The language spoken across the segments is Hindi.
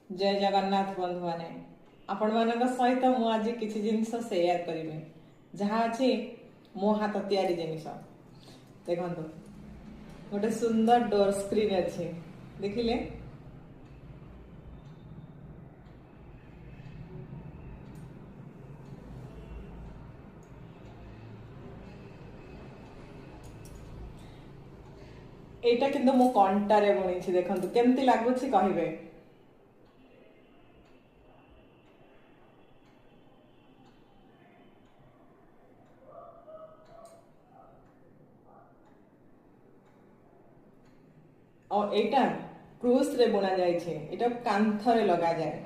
जय जगन्नाथ बंधु माने आपण मान सहित मु आज किसी जिनस शेयर करी जहाँ अच्छी मो हाथ तैयारी जिनिस देखो गोटे सुंदर डोर स्क्रीन अच्छे देखिले एटा किंतु मो कंटारे बुणी देखो केमती लगुच कहे और एटा क्रूस रे बुना जाए छे एटा कांथरे लगा जाए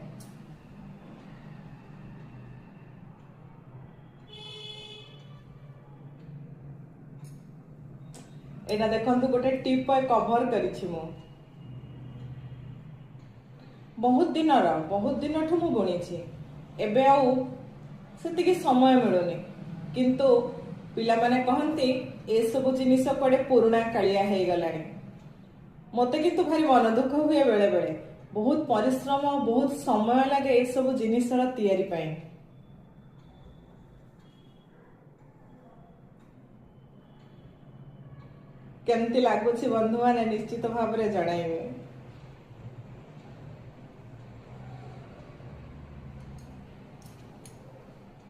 एटा देखंतु गोटे टिप कवर करिछि मु बहुत दिन ठु मु बुणी एबे आउ सेतिके समय मिलुनी किंतु पिला माने कहंती ए सब जिनिस पड़े पुराना कालिया हे गलानी मते किंतु भारी मन दुख हुए बेले बेले बहुत परिश्रम बहुत समय लगे ए सब जिनिसर तैयारी पाई केमती लगुच बंधु माने निश्चित भाव में जणाइबे।